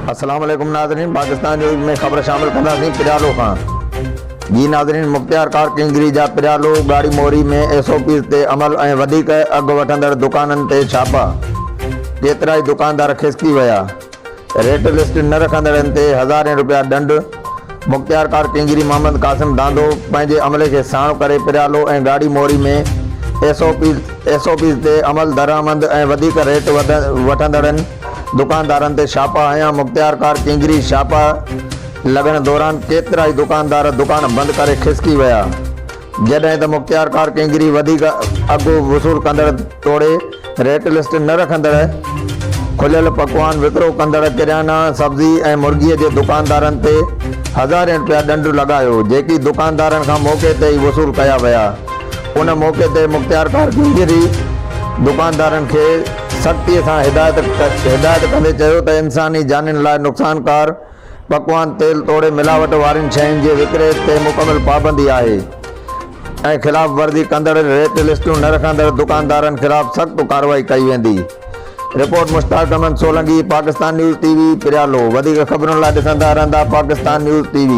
अस्सलाम वालेकुम नाज़रीन, पाकिस्तान न्यूज़ में ख़बर शामिल कंदासीं पिरालो खां। जी नाज़रीन, मुख्तियार कार किंगरी जा पिरालो गाड़ी मोरी में SOP ते अमल ऐं वधीक अघु वठंदड़ दुकाननि ते छापा। केतिरा ई दुकानदार खिसकी विया। रेट लिस्ट न रखंदड़नि ते हज़ारें रुपया दंड। मुख्तियार कार किंगरी मोहम्मद कासिम दांदो पंहिंजे अमले खे साणु करे पिरालो ऐं गाड़ी मोरी में SOP ते अमल दरामद ऐं वधीक रेट वठंदड़नि दुकानदारनि ते छापा हयां। मुख्तियार कार किंगरी छापा लॻण दौरान केतिरा ई दुकानदार दुकान बंदि करे खिसकी विया। जॾहिं त मुख्तियार कार किंगरी वधीक अघु वसूल कंदड़ तोड़े रेट लिस्ट न रखंदड़ खुलियल पकवान विकिरो कंदड़ किराना सब्जी ऐं मुर्गीअ जे दुकानदारनि ते हज़ारें रुपया दंड लॻायो, जेकी दुकानदारनि खां मौक़े ते ई वसूल कया विया। उन मौक़े ते मुख्तियार कार किंगरी दुकानदारनि खे सख़्तीअ सां हिदायत कंदे चयो त इंसानी जानियुनि लाइ नुक़सानकार पकवान तेल तोड़े मिलावट वारियुनि शयुनि जे विकिरे ते मुकमल पाबंदी आहे ऐं ख़िलाफ़ वर्जी कंदड़ रेट लिस्टूं न रखंदड़ दुकानदारनि ख़िलाफ़ सख़्त कार्रवाई कई वेंदी। Report Mushtaq Ahmed Solanki, Pakistan news TV पिरालो। वधीक ख़बरुनि लाइ ॾिसंदा रहंदा पाकिस्तान न्यूज़ TV।